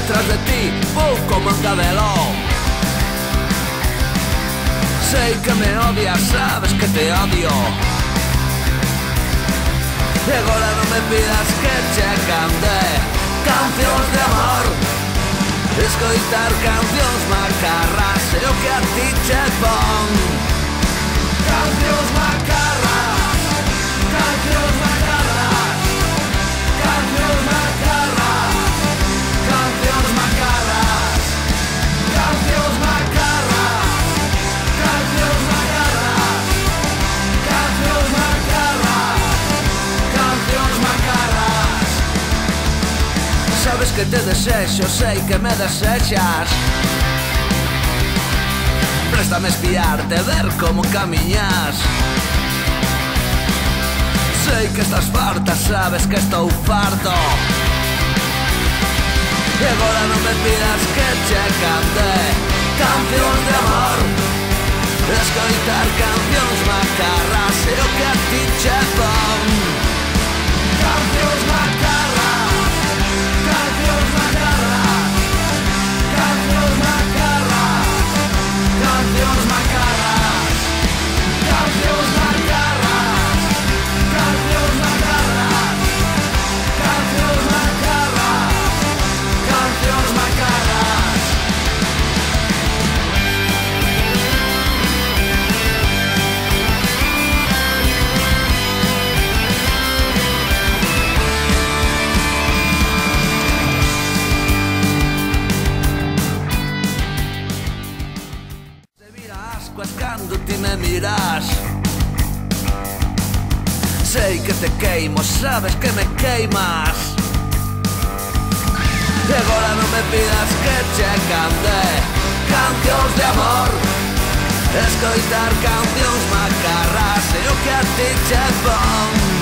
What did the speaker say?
detrás de ti vou como un cabelo. Sei que me odias, sabes que te odio. E agora non me pidas que che cante cancións de amor. Escoitar cancións macarras é o que a ti che pon. Cancións macarras, cancións macarras, cancións macarras, cancións macarras, cancións macarras, cancións macarras, cancións macarras, cancións macarras. Sabes que te desexo, sei que me desexas. Préstame espiarte, ver como camiñas. Sei que estás farta, sabes que estou farto. E agora non me pidas que che cante cancións de amor. Escoitar cancións macarras é o que a ti che pon. Cancións macarras, cancións macarras, cancións macarras, cancións macarras, cancións macarras, cancións macarras, cancións macarras, cancións macarras. Se vira ascuas cando ti me miras. Sei que te queimo, sabes que me queimas. E agora non me pidas que che cante cancións de amor. Escoitar cancións macarras é o que a ti che pon.